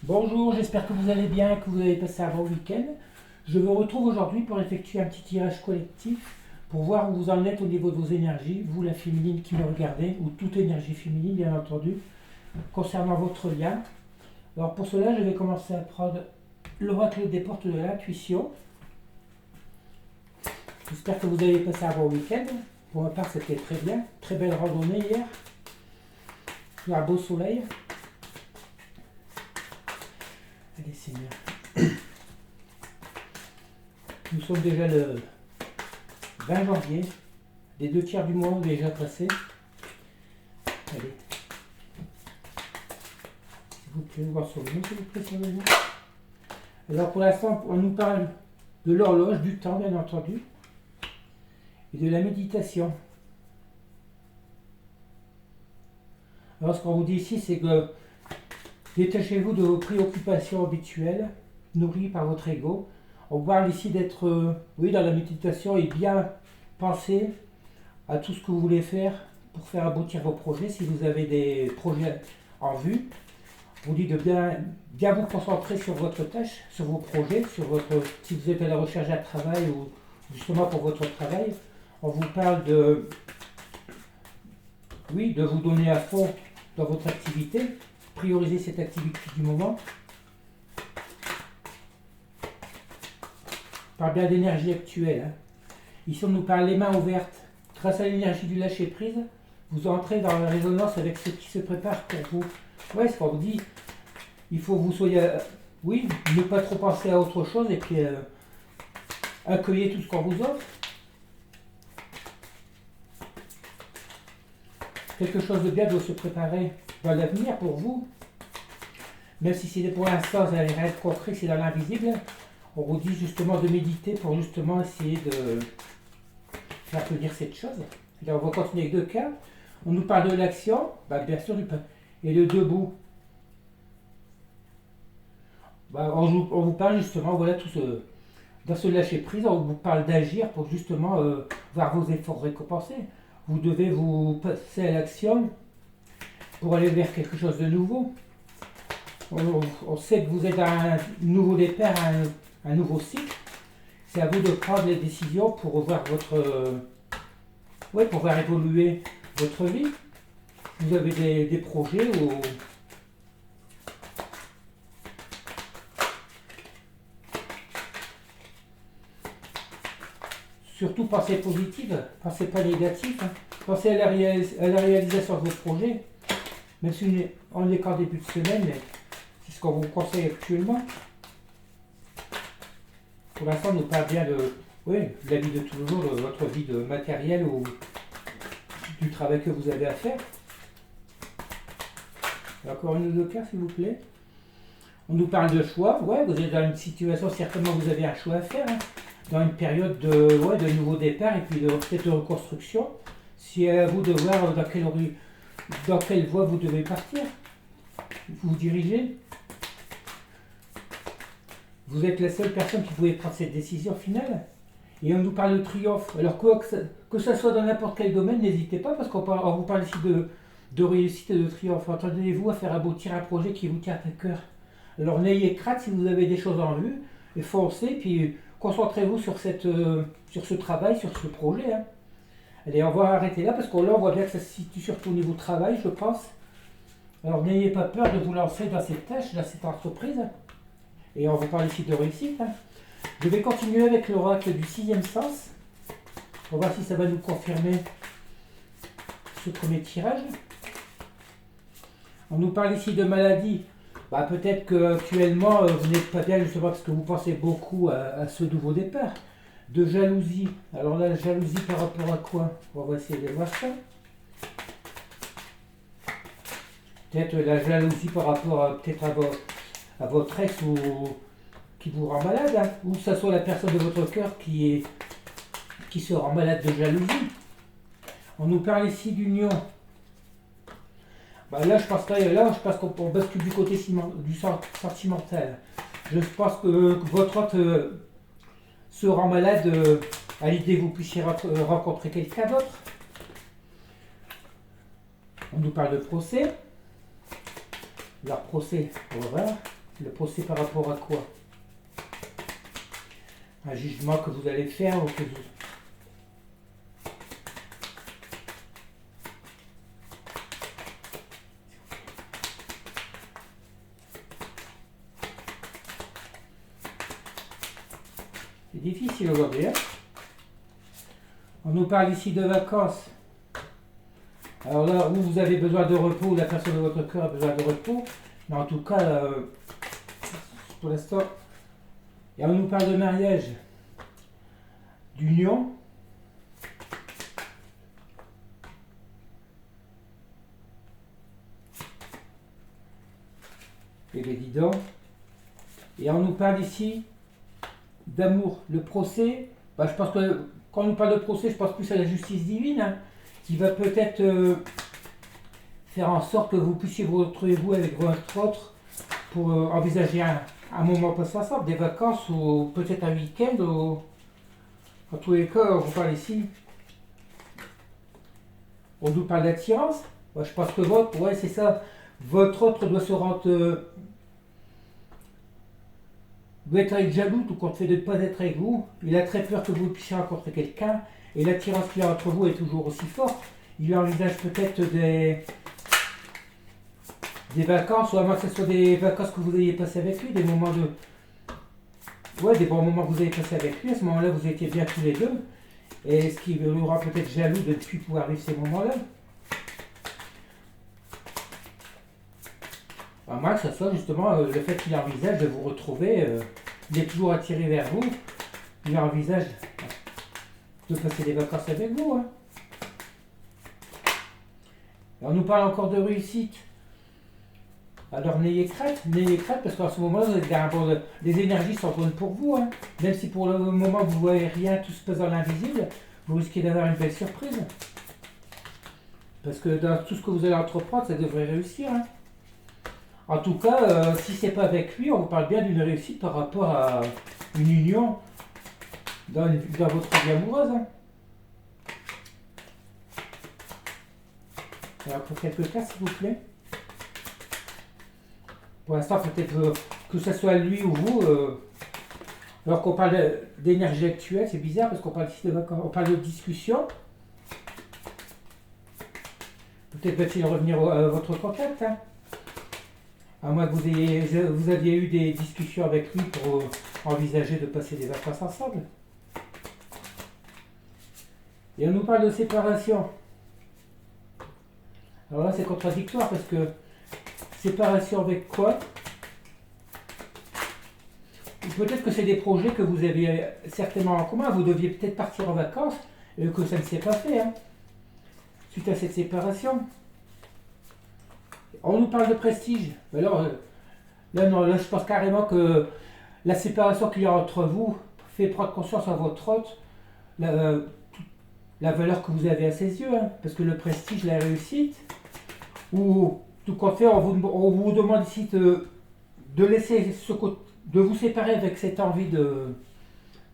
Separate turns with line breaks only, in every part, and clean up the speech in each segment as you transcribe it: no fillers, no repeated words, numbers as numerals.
Bonjour, j'espère que vous allez bien et que vous avez passé un bon week-end. Je vous retrouve aujourd'hui pour effectuer un petit tirage collectif pour voir où vous en êtes au niveau de vos énergies, vous la féminine qui me regardez, ou toute énergie féminine bien entendu, concernant votre lien. Alors pour cela, je vais commencer à prendre l'oracle des portes de l'intuition. J'espère que vous avez passé un bon week-end. Pour ma part, c'était très bien. Très belle randonnée hier. Sous un beau soleil. Allez Seigneur. Nous sommes déjà le 20 janvier. Les 2 tiers du mois ont déjà passé. Allez. S'il vous plaît, voir sur le mot, s'il vous plaît, sur le mot. Alors pour l'instant, on nous parle de l'horloge, du temps bien entendu, et de la méditation. Alors ce qu'on vous dit ici, c'est que détachez-vous de vos préoccupations habituelles, nourries par votre ego. On parle ici d'être, dans la méditation et bien penser à tout ce que vous voulez faire pour faire aboutir vos projets. Si vous avez des projets en vue, on vous dit de bien vous concentrer sur votre tâche, sur vos projets, si vous êtes à la recherche d'un travail ou justement pour votre travail. On vous parle de vous donner à fond dans votre activité, prioriser cette activité du moment. On parle bien d'énergie actuelle. Ici, on nous parle les mains ouvertes. Grâce à l'énergie du lâcher-prise, vous entrez dans la résonance avec ce qui se prépare pour vous. Ouais, ce qu'on vous dit, il faut que vous soyez, ne pas trop penser à autre chose et puis accueillir tout ce qu'on vous offre. Quelque chose de bien doit se préparer dans l'avenir pour vous. Même si c'est pour l'instant, vous n'allez rien de concret, c'est dans l'invisible. On vous dit justement de méditer pour justement essayer de faire tenir cette chose. Alors on va continuer avec 2 cas. On nous parle de l'action, bien sûr, et le debout. On vous parle justement, dans ce lâcher prise, on vous parle d'agir pour justement voir vos efforts récompensés. Vous devez vous passer à l'action pour aller vers quelque chose de nouveau. On sait que vous êtes à un nouveau départ, un nouveau cycle. C'est à vous de prendre les décisions pour voir pour voir évoluer votre vie. Vous avez des projets où surtout pensez positive, pensez pas négatif. Pensez à la réalisation de vos projets, même si on n'est qu'en début de semaine, mais c'est ce qu'on vous conseille actuellement. Pour l'instant, on nous parle bien de la vie de tous les jours, de votre vie de matériel ou du travail que vous avez à faire. Encore une ou 2 cas, s'il vous plaît. On nous parle de choix. Vous êtes dans une situation, certainement vous avez un choix à faire. Dans une période de nouveau départ et puis peut-être de reconstruction. C'est à vous de voir dans quelle voie vous devez partir. Vous diriger. Vous êtes la seule personne qui pouvait prendre cette décision finale. Et on nous parle de triomphe. Alors que ce soit dans n'importe quel domaine, n'hésitez pas, parce qu'on vous parle ici de réussite et de triomphe. Attendez-vous à faire aboutir un projet qui vous tient à cœur. Alors n'ayez crainte si vous avez des choses en vue, et foncez, puis concentrez-vous sur ce travail, sur ce projet. Allez, on va arrêter là, parce qu'on voit bien que ça se situe surtout au niveau travail, je pense. Alors n'ayez pas peur de vous lancer dans cette tâche, dans cette entreprise. Et on vous parle ici de réussite. Je vais continuer avec l'oracle du 6e sens. On va voir si ça va nous confirmer ce premier tirage. On nous parle ici de maladie. Peut-être qu'actuellement vous n'êtes pas bien justement parce que vous pensez beaucoup à ce nouveau départ. De jalousie. Alors là, la jalousie par rapport à quoi? On va essayer de voir ça. Peut-être la jalousie par rapport à votre ex ou qui vous rend malade, ou que ce soit la personne de votre cœur qui se rend malade de jalousie. On nous parle ici d'union. Là, je pense qu'on bascule du côté du sentimental. Je pense que votre hôte se rend malade à l'idée que vous puissiez rencontrer quelqu'un d'autre. On nous parle de procès. Leur procès, on va voir. Le procès par rapport à quoi? Un jugement que vous allez faire ou que vous... C'est difficile aujourd'hui, hein? On nous parle ici de vacances. Alors là, vous avez besoin de repos, la personne de votre cœur a besoin de repos. Mais en tout cas, pour l'instant, et on nous parle de mariage, d'union. Et bien dis donc. Et on nous parle ici d'amour. Le procès, je pense que quand on nous parle de procès, je pense plus à la justice divine, hein, qui va peut-être faire en sorte que vous puissiez vous retrouver vous avec votre autre pour envisager un moment passé ensemble, des vacances ou peut-être un week-end. Ou... En tous les cas, on vous parle ici. On nous parle d'attirance. Je pense que ouais, c'est ça. Votre autre doit se rendre... doit être avec jaloux tout compte fait de ne pas être avec vous. Il a très peur que vous puissiez rencontrer quelqu'un. Et l'attirance qu'il y a entre vous est toujours aussi forte. Il envisage peut-être des vacances, ou à moins que ce soit des vacances que vous ayez passées avec lui, des moments de... Ouais, des bons moments que vous avez passés avec lui. À ce moment-là, vous étiez bien tous les deux. Et ce qui le rend peut-être jaloux de ne plus pouvoir vivre ces moments-là. À moins que ce soit justement le fait qu'il envisage de vous retrouver, il est toujours attiré vers vous, il envisage de passer des vacances avec vous. Hein. On nous parle encore de réussite. Alors n'ayez crainte parce qu'en ce moment, les énergies sont bonnes pour vous. Hein. Même si pour le moment vous ne voyez rien, tout se passe dans l'invisible, vous risquez d'avoir une belle surprise. Parce que dans tout ce que vous allez entreprendre, ça devrait réussir. Hein. En tout cas, si c'est pas avec lui, on vous parle bien d'une réussite par rapport à une union dans votre vie amoureuse. Hein. Alors pour quelques cas, s'il vous plaît. Pour l'instant, peut-être que ce soit lui ou vous. Alors qu'on parle d'énergie actuelle, c'est bizarre parce qu'on parle ici on parle de discussion. Peut-être va-t-il revenir à votre contact. Hein. À moins que vous aviez eu des discussions avec lui pour envisager de passer des vacances ensemble. Et on nous parle de séparation. Alors là, c'est contradictoire parce que séparation avec quoi? Peut-être que c'est des projets que vous aviez certainement en commun. Vous deviez peut-être partir en vacances et que ça ne s'est pas fait. Hein, suite à cette séparation. On nous parle de prestige. Alors, là, non, là, je pense carrément que la séparation qu'il y a entre vous fait prendre conscience à votre hôte la valeur que vous avez à ses yeux. Hein, parce que le prestige, la réussite, ou tout compte fait, on vous demande ici de laisser de vous séparer avec cette envie de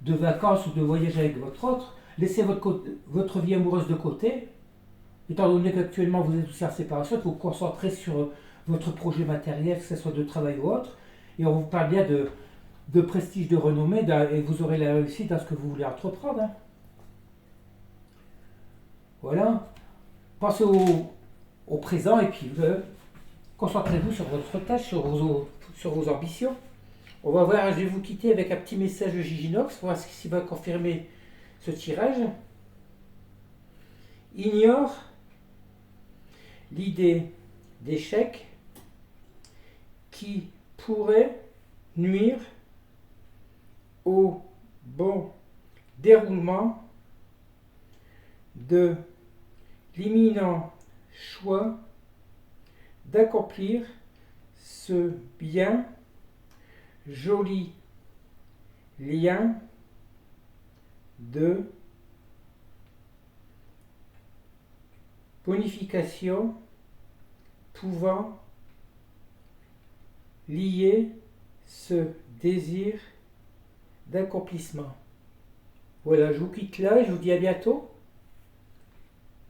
vacances ou de voyager avec votre autre. Laissez votre vie amoureuse de côté. Étant donné qu'actuellement vous êtes aussi en séparation, vous vous concentrez sur votre projet matériel, que ce soit de travail ou autre, et on vous parle bien de prestige, de renommée, et vous aurez la réussite dans ce que vous voulez entreprendre. Hein. Voilà. Pensez au présent et puis concentrez-vous sur votre tâche, sur vos ambitions. On va voir, je vais vous quitter avec un petit message de Giginox pour voir s'il va confirmer ce tirage. Ignore l'idée d'échec qui pourrait nuire au bon déroulement de l'imminent choix d'accomplir ce bien joli lien de bonification pouvant lier ce désir d'accomplissement. Voilà, je vous quitte là et je vous dis à bientôt.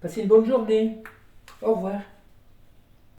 Passez une bonne journée. Au revoir.